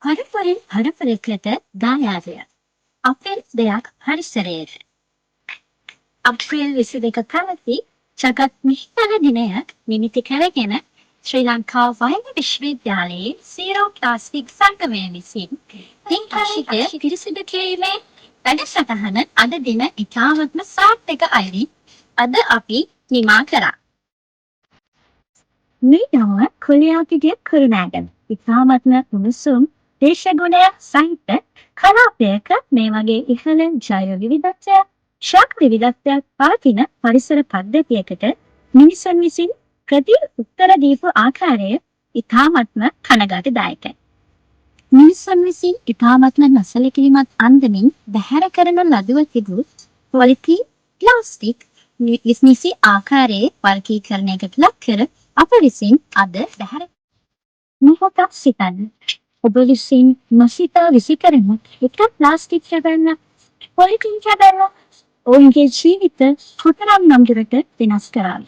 පරපරින් පරපරකට දායාදය. අපේ දෙයක් පරිසරයට. අප්‍රේල් 22 පැවති ජගත් නිශ්චල දිනයක් නිමිති කරගෙන ශ්‍රී ලංකා වෛද්‍ය විශ්වවිද්‍යාලයේ සීරෝ ප්ලාස්ටික් සංගමය විසින් තින්කශිතය පිරිසිදු කිරීමේ වැඩසටහන අද දින ඉතාමත්ම සාර්ථක අයුරින් අද අපි නිමා කරා. මේ නම කුලියාතිගේ කරුණාගම ඉතාමත්ම උණුසුම් දේශගුණය සහිත කලාපයක මේ වගේ ඉහළ ජෛව විවිධත්වයක් ශක්ති විවිධත්වයක් පවතින පරිසර පද්ධතියකට මිනිසුන් විසින් ප්‍රති උත්තර දීපු ආකාරය ඉතාමත්ම කනගාටුදායකයි. මිනිසුන් විසින් ඉතාමත්ම නොසැලකිලිමත් අන්දමින් බැහැර කරන ලදුව තිබූ පොලිතීන් ප්ලාස්ටික් නිසි ආකාරයේ වර්ගීකරණයකට ලක් කර අප විසින් අද බැහැර මොහොතක් සිතන්න. ඔබ විසින් නොසිතා විසිකරන එක ප්ලාස්ටික් කැබැල්ල පොලිතීන් කැබැල්ල ඔවුන්ගේ ජීවිත කොතරම් නම් දුරට වෙනස් කරාද?